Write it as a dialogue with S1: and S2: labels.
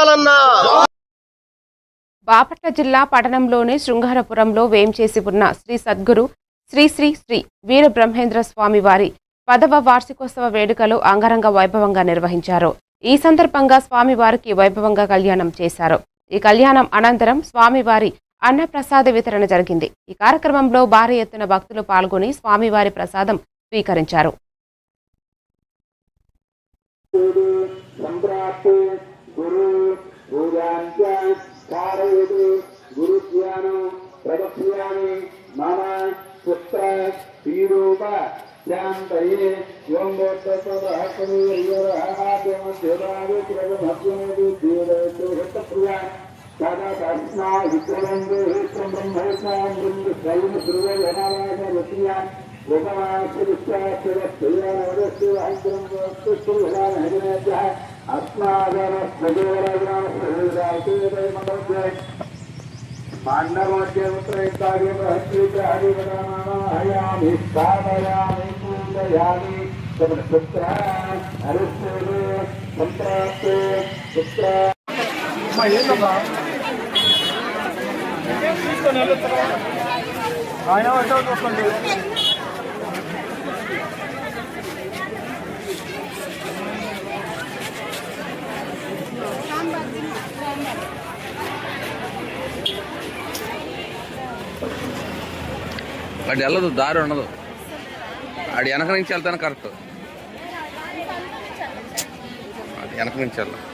S1: జోహారాలన్నా.
S2: బాపట్ల జిల్లా పట్టణంలోని శృంగారపురంలో వేంచేసి ఉన్న శ్రీ సద్గురు శ్రీ శ్రీ శ్రీ వీర బ్రహ్మేంద్ర స్వామి వారి 10వ వార్షికోత్సవ వేడుకలు అంగరంగ వైభవంగా నిర్వహించారు. ఈ సందర్భంగా స్వామివారికి వైభవంగా కళ్యాణం చేశారు. ఈ కళ్యాణం అనంతరం స్వామివారి అన్నప్రసాద వితరణ జరిగింది. ఈ కార్యక్రమంలో భారీ ఎత్తున భక్తులు పాల్గొని స్వామివారి ప్రసాదం స్వీకరించారు.
S3: అది వెళ్ళదు, దారి ఉండదు. అది వెనక నుంచి వెళ్తాను కరెక్ట్. అది వెనక నుంచి వెళ్ళాలి.